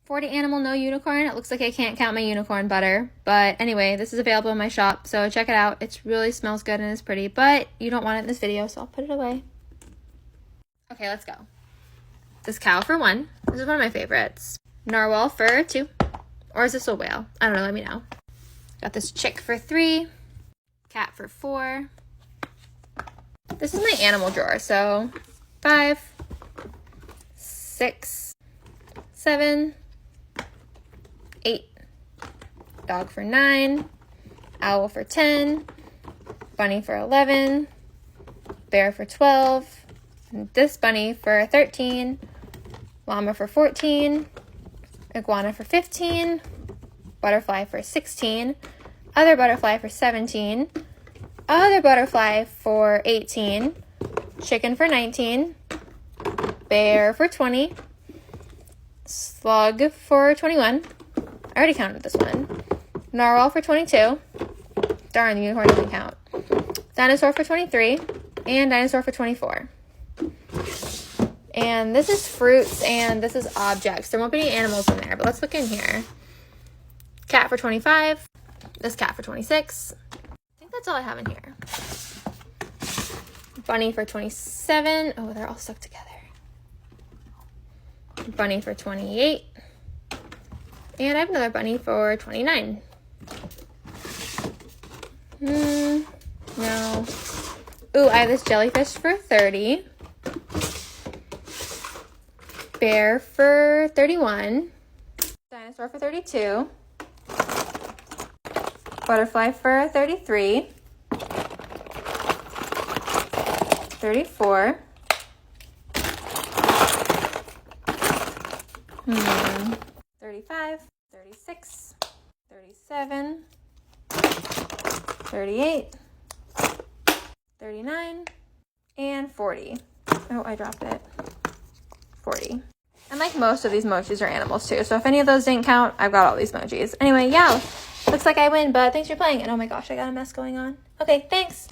40 animal, no unicorn. It looks like I can't count my unicorn butter. But anyway, this is available in my shop, so check it out. It really smells good and is pretty, but you don't want it in this video, so I'll put it away. Okay, let's go. This cow for 1. This is one of my favorites. Narwhal for 2. Or is this a whale? I don't know, let me know. Got this chick for 3. Cat for 4. This is my animal drawer, so 5, 6, 7, 8. Dog for 9. Owl for 10. Bunny for 11. Bear for 12. And this bunny for 13. Llama for 14. Iguana for 15. Butterfly for 16. Other butterfly for 17. Other butterfly for 18. Chicken for 19. Bear for 20. Slug for 21. I already counted this one. Narwhal for 22. Darn, the unicorn doesn't count. Dinosaur for 23. And dinosaur for 24. And this is fruits and this is objects. There won't be any animals in there, but let's look in here. Cat for 25. This cat for 26. I think that's all I have in here. Bunny for 27. Oh, they're all stuck together. Bunny for 28. And I have another bunny for 29. No. Ooh, I have this jellyfish for 30. Bear for 31. Dinosaur for 32. Butterfly for 33. 34. 35. 36. 37. 38. 39. And 40. Oh, I dropped it. 40. And like most of these emojis are animals too, so if any of those didn't count, I've got all these emojis. Anyway, yeah, looks like I win, but thanks for playing. And oh my gosh, I got a mess going on. Okay, thanks.